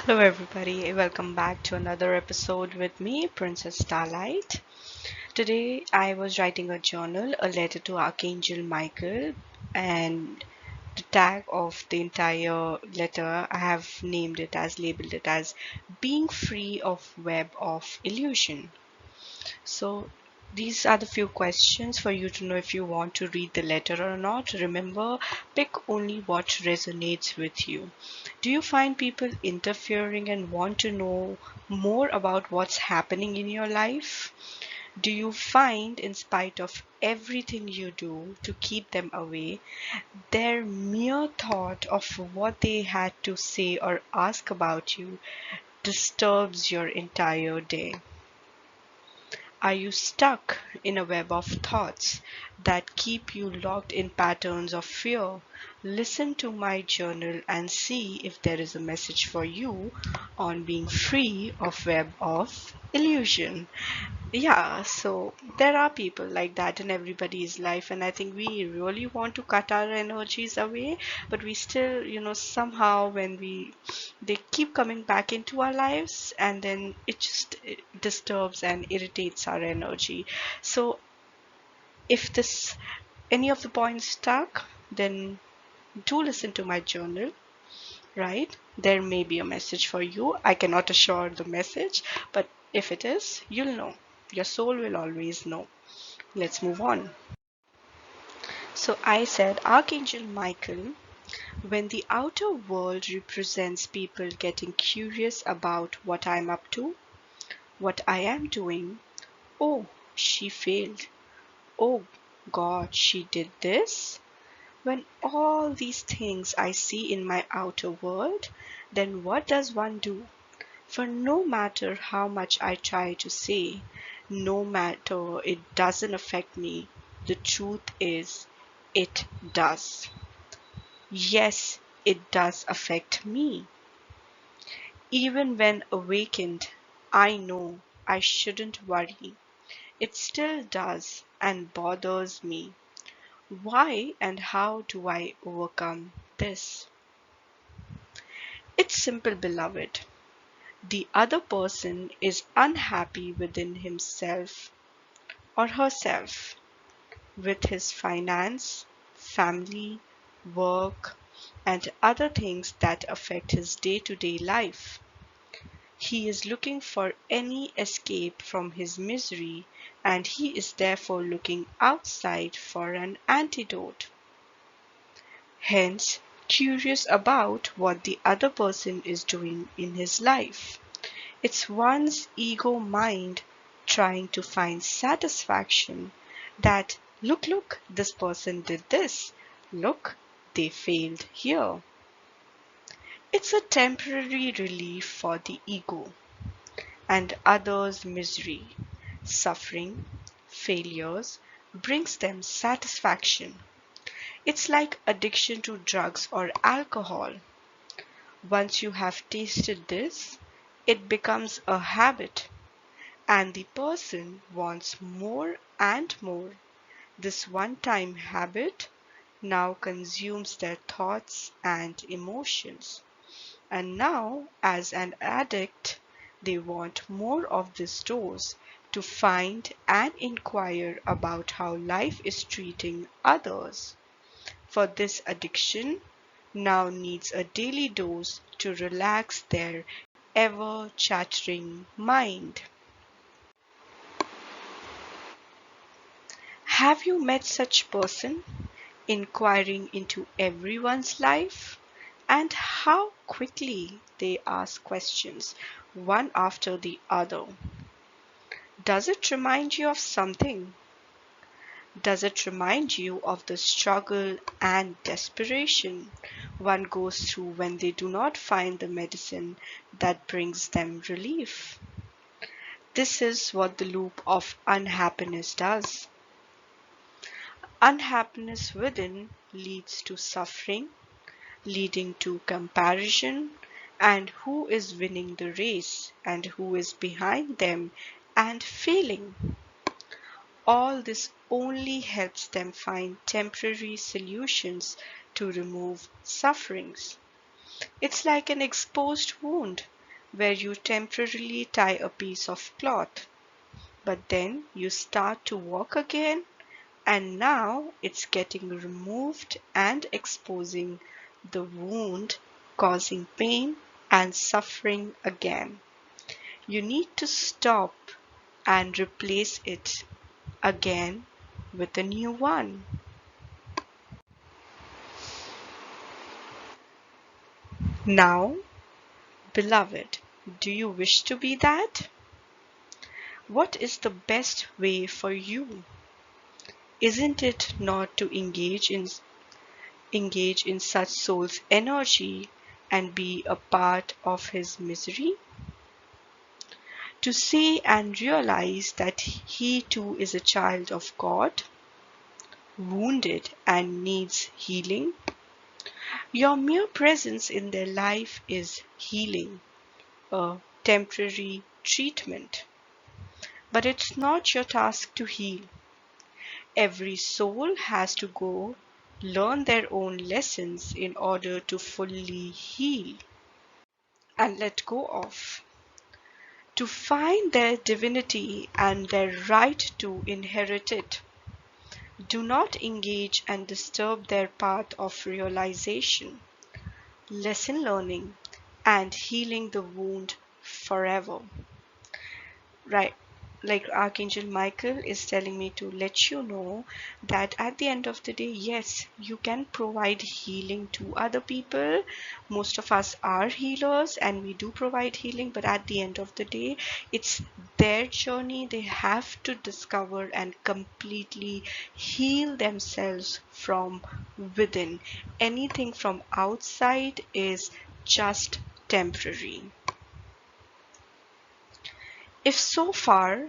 Hello, everybody. Welcome back to another episode with me, Princess Starlight. Today, I was writing a journal, a letter to Archangel Michael, and the tag of the entire letter, I have labeled it as being free of web of illusion. So, these are the few questions for you to know if you want to read the letter or not. Remember, pick only what resonates with you. Do you find people interfering and want to know more about what's happening in your life? Do you find, in spite of everything you do to keep them away, their mere thought of what they had to say or ask about you disturbs your entire day? Are you stuck in a web of thoughts that keep you locked in patterns of fear? Listen to my journal and see if there is a message for you on being free of web of illusion. Yeah, so there are people like that in everybody's life, and I think we really want to cut our energies away, but we still, somehow when they keep coming back into our lives, and then it disturbs and irritates our energy. So if this any of the points stuck, then do listen to my journal, right? There may be a message for you. I cannot assure the message, but if it is, you'll know. Your soul will always know. Let's move on. So I said, Archangel Michael, when the outer world represents people getting curious about what I'm up to, what I am doing, oh, she failed. Oh, God, she did this. When all these things I see in my outer world, then what does one do? For no matter how much I try to say, no matter it doesn't affect me, the truth is it does. Yes, it does affect me. Even when awakened, I know I shouldn't worry. It still does and bothers me. Why and how do I overcome this? It's simple, beloved. The other person is unhappy within himself or herself with his finance, family, work, and other things that affect his day to day life. He is looking for any escape from his misery, and he is therefore looking outside for an antidote. Hence, curious about what the other person is doing in his life. It's one's ego mind trying to find satisfaction that, look, this person did this. Look, they failed here. It's a temporary relief for the ego and others' misery, suffering, failures brings them satisfaction. It's like addiction to drugs or alcohol. Once you have tasted this, it becomes a habit and the person wants more and more. This one-time habit now consumes their thoughts and emotions. And now, as an addict, they want more of this dose to find and inquire about how life is treating others. For this addiction now needs a daily dose to relax their ever chattering mind. Have you met such person inquiring into everyone's life and how quickly they ask questions one after the other? Does it remind you of something? Does it remind you of the struggle and desperation one goes through when they do not find the medicine that brings them relief? This is what the loop of unhappiness does. Unhappiness within leads to suffering, leading to comparison and who is winning the race and who is behind them and failing. All this only helps them find temporary solutions to remove sufferings. It's like an exposed wound. where you temporarily tie a piece of cloth, but then you start to walk again, and now it's getting removed and exposing the wound, causing pain and suffering again. You need to stop and replace it again with a new one. Now, beloved, do you wish to be that? What is the best way for you? Isn't it not to engage in such soul's energy and be a part of his misery? To see and realize that he too is a child of God, wounded and needs healing? Your mere presence in their life is healing, a temporary treatment. But it's not your task to heal. Every soul has to go learn their own lessons in order to fully heal and let go of, to find their divinity and their right to inherit it. Do not engage and disturb their path of realization, lesson learning, and healing the wound forever. Right, like Archangel Michael is telling me to let you know that at the end of the day, yes, you can provide healing to other people. Most of us are healers and we do provide healing, but at the end of the day, it's their journey. They have to discover and completely heal themselves from within. Anything from outside is just temporary. If so far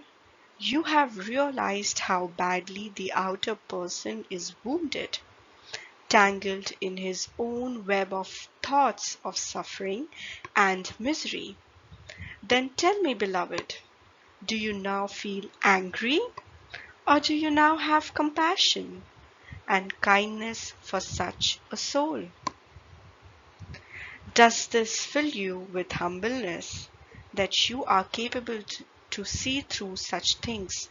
you have realized how badly the outer person is wounded, tangled in his own web of thoughts of suffering and misery, then tell me, beloved, do you now feel angry, or do you now have compassion and kindness for such a soul? Does this fill you with humbleness that you are capable to see through such things,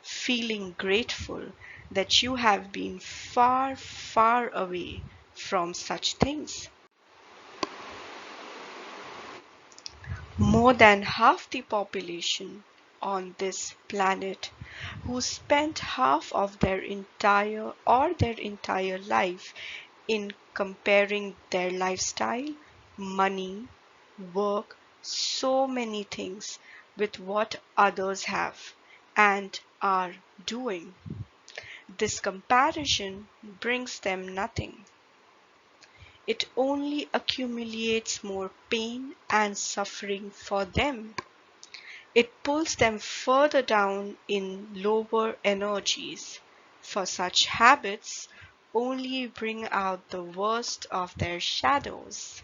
feeling grateful that you have been far, far away from such things? More than half the population on this planet who spent half of their entire life in comparing their lifestyle, money, work, so many things with what others have and are doing. This comparison brings them nothing. It only accumulates more pain and suffering for them. It pulls them further down in lower energies, for such habits only bring out the worst of their shadows.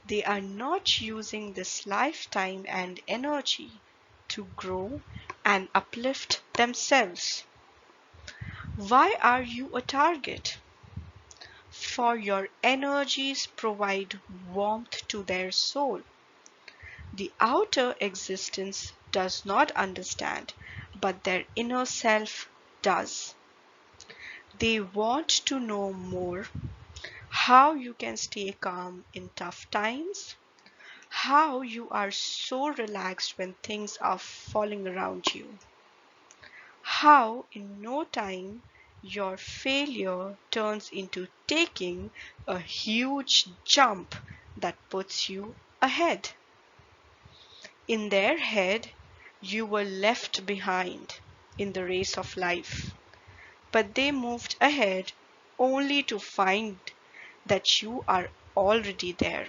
They are not using this lifetime and energy to grow and uplift themselves. Why are you a target? For your energies provide warmth to their soul. The outer existence does not understand, but their inner self does. They want to know more how you can stay calm in tough times, how you are so relaxed when things are falling around you, how in no time your failure turns into taking a huge jump that puts you ahead. In their head, you were left behind in the race of life, but they moved ahead only to find that you are already there.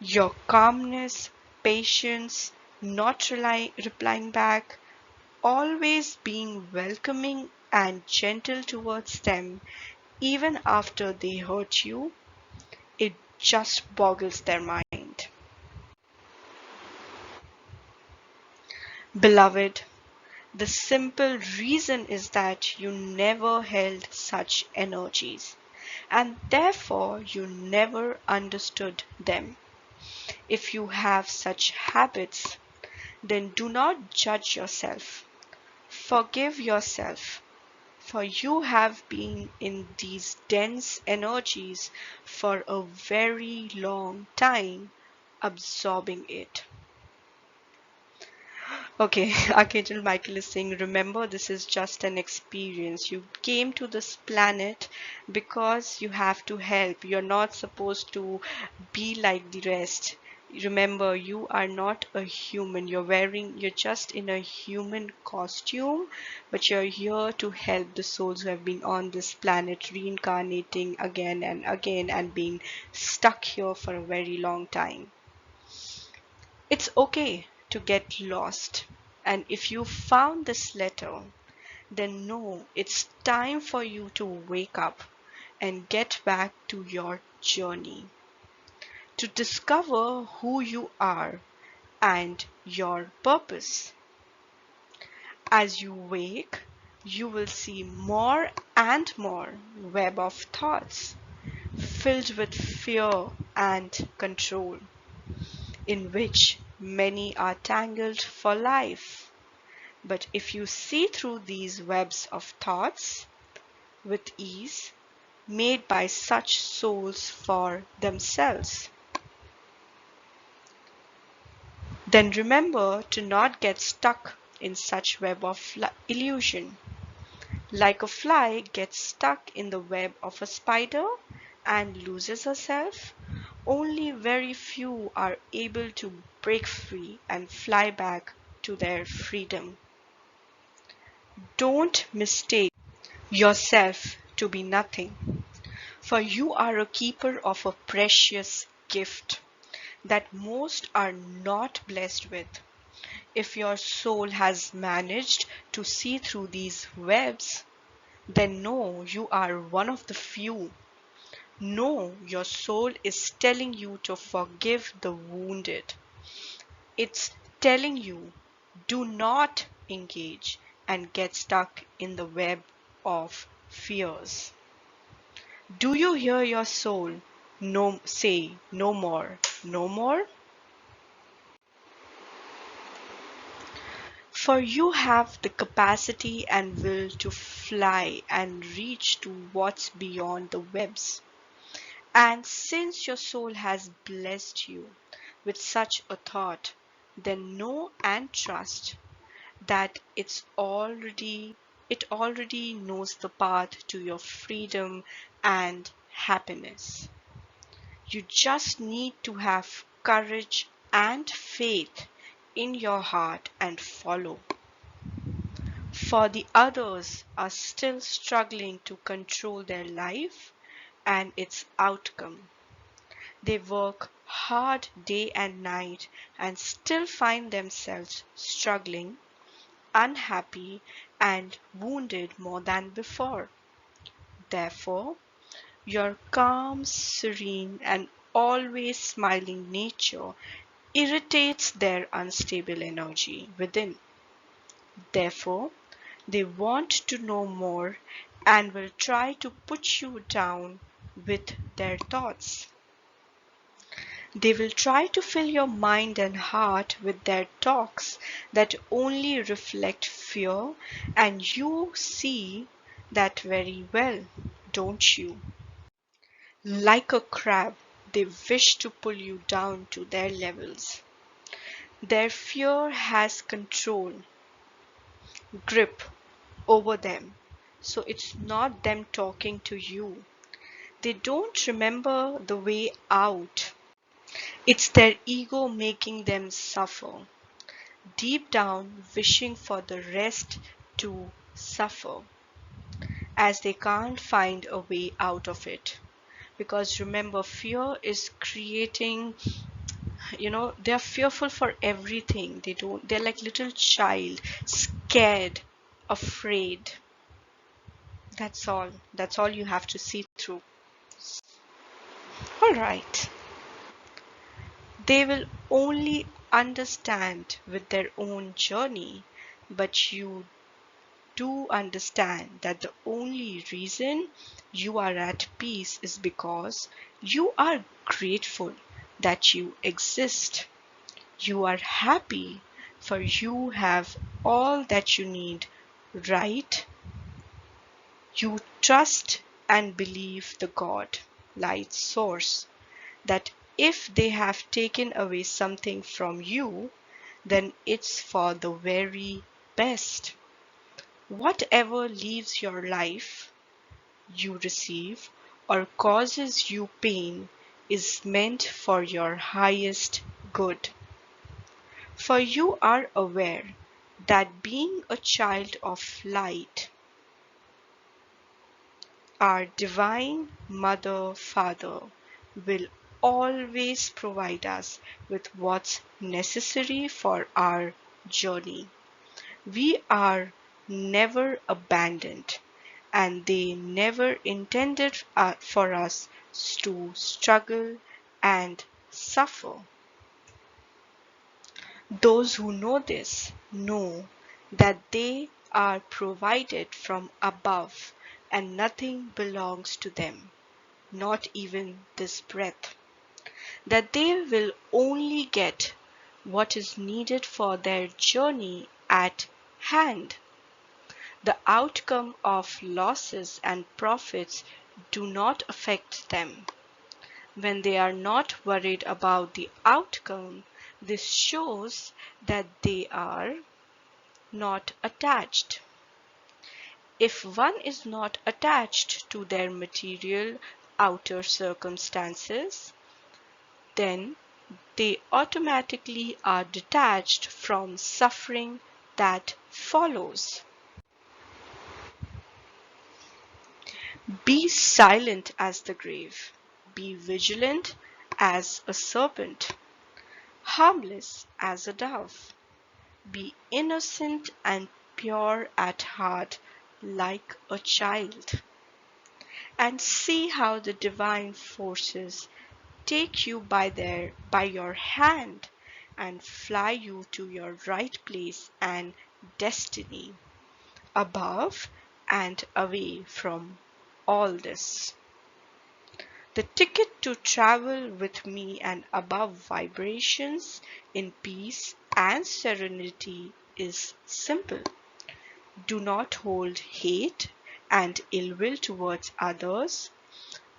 Your calmness, patience, not replying back, always being welcoming and gentle towards them even after they hurt you, it just boggles their mind. Beloved, the simple reason is that you never held such energies, and therefore you never understood them. If you have such habits, then do not judge yourself. Forgive yourself, for you have been in these dense energies for a very long time, absorbing it. Okay, Archangel Michael is saying, remember, this is just an experience. You came to this planet because you have to help. You're not supposed to be like the rest. Remember, you are not a human. You're just in a human costume, but you're here to help the souls who have been on this planet, reincarnating again and again and being stuck here for a very long time. It's okay to get lost. And if you found this letter, then know it's time for you to wake up and get back to your journey to discover who you are and your purpose. As you wake, you will see more and more web of thoughts filled with fear and control, in which many are tangled for life. But if you see through these webs of thoughts with ease, made by such souls for themselves, then remember to not get stuck in such web of illusion. Like a fly gets stuck in the web of a spider and loses herself, only very few are able to break free and fly back to their freedom. Don't mistake yourself to be nothing, for you are a keeper of a precious gift that most are not blessed with. If your soul has managed to see through these webs, then know you are one of the few. Know your soul is telling you to forgive the wounded. It's telling you, do not engage and get stuck in the web of fears. Do you hear your soul say no more, no more? For you have the capacity and will to fly and reach to what's beyond the webs. And since your soul has blessed you with such a thought, then know and trust that it already knows the path to your freedom and happiness. You just need to have courage and faith in your heart and follow. For the others are still struggling to control their life and its outcome. They work hard day and night and still find themselves struggling, unhappy, and wounded more than before. Therefore, your calm, serene, and always smiling nature irritates their unstable energy within. Therefore, they want to know more and will try to put you down with their thoughts. They will try to fill your mind and heart with their talks that only reflect fear, and you see that very well, don't you? Like a crab, they wish to pull you down to their levels. Their fear has control, grip over them. So it's not them talking to you. They don't remember the way out. It's their ego making them suffer. Deep down, wishing for the rest to suffer, as they can't find a way out of it. Because remember, fear is creating, they're fearful for everything. They're like little child, scared, afraid. That's all you have to see through. All right. They will only understand with their own journey, but you do understand that the only reason you are at peace is because you are grateful that you exist. You are happy, for you have all that you need, right? You trust and believe the God, light source, that if they have taken away something from you, then it's for the very best. Whatever leaves your life, you receive, or causes you pain is meant for your highest good. For you are aware that being a child of light, our divine Mother, Father will always provide us with what's necessary for our journey. We are never abandoned, and they never intended for us to struggle and suffer. Those who know this know that they are provided from above and nothing belongs to them, not even this breath. That they will only get what is needed for their journey at hand. The outcome of losses and profits do not affect them. When they are not worried about the outcome, this shows that they are not attached. If one is not attached to their material outer circumstances, then they automatically are detached from suffering that follows. Be silent as the grave. Be vigilant as a serpent, harmless as a dove. Be innocent and pure at heart like a child. And see how the divine forces take you by your hand and fly you to your right place and destiny, above and away from all this. The ticket to travel with me and above vibrations in peace and serenity is simple. Do not hold hate and ill will towards others.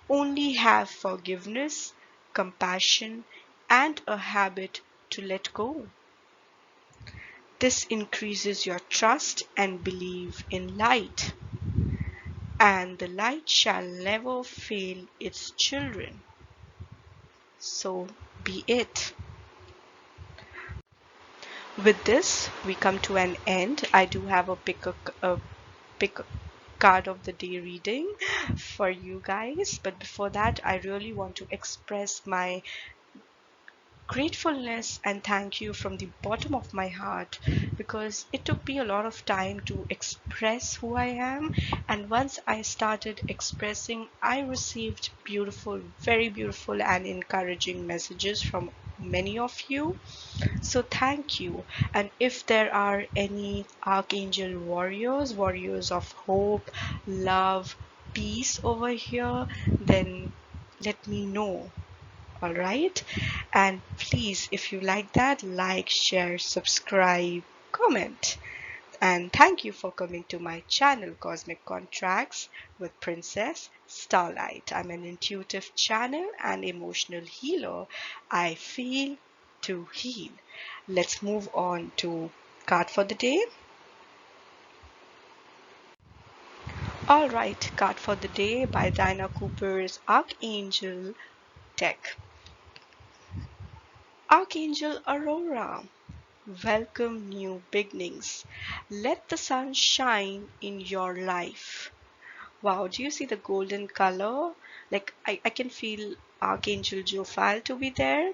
Only have forgiveness, compassion, and a habit to let go. This increases your trust and belief in light, and the light shall never fail its children. So be it. With this, we come to an end. I do have a pick a card of the day reading for you guys, but before that, I really want to express my gratefulness and thank you from the bottom of my heart, because it took me a lot of time to express who I am, and once I started expressing, I received beautiful, very beautiful and encouraging messages from many of you. So thank you. And if there are any archangel warriors, warriors of hope, love, peace over here, then let me know. All right, and please, if you like that, like, share, subscribe, comment. And thank you for coming to my channel, Cosmic Contracts with Princess Starlight. I'm an intuitive channel and emotional healer. I feel to heal. Let's move on to card for the day. All right, card for the day by Dinah Cooper's Archangel deck. Archangel Aurora, welcome new beginnings. Let the sun shine in your life. Wow, do you see the golden color? Like I can feel Archangel Jophiel to be there.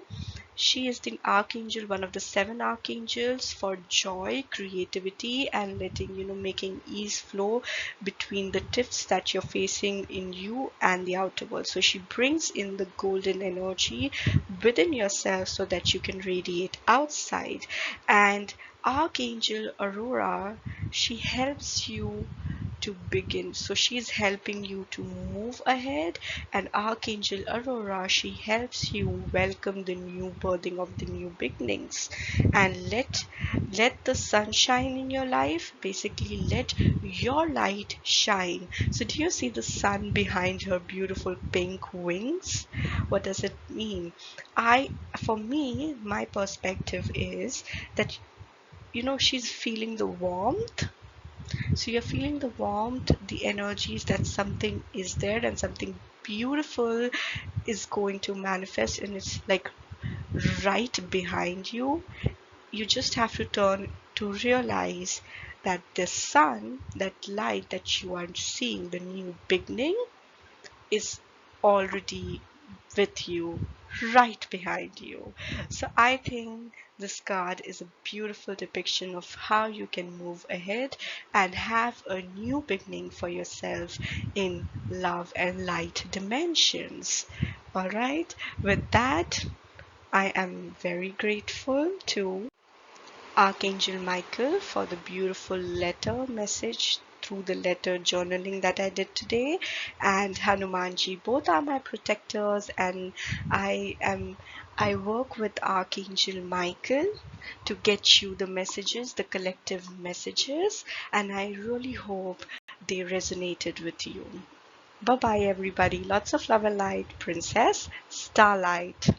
She is the archangel, one of the seven archangels for joy, creativity, and letting making ease flow between the tips that you're facing in you and the outer world. So she brings in the golden energy within yourself so that you can radiate outside. And Archangel Aurora, she helps you to begin. So she's helping you to move ahead, and Archangel Aurora, she helps you welcome the new birthing of the new beginnings, and let the sun shine in your life. Basically, let your light shine. So do you see the sun behind her beautiful pink wings? What does it mean? I For me, my perspective is that, she's feeling the warmth. So you're feeling the warmth, the energies that something is there and something beautiful is going to manifest, and it's like right behind you. You just have to turn to realize that the sun, that light that you are seeing, the new beginning, is already with you, right behind you. So I think this card is a beautiful depiction of how you can move ahead and have a new beginning for yourself in love and light dimensions. All right, with that, I am very grateful to Archangel Michael for the beautiful letter message through the letter journaling that I did today, and Hanumanji. Both are my protectors, and I am I work with Archangel Michael to get you the messages, the collective messages, and I really hope they resonated with you. Bye bye, everybody. Lots of love and light, Princess Starlight.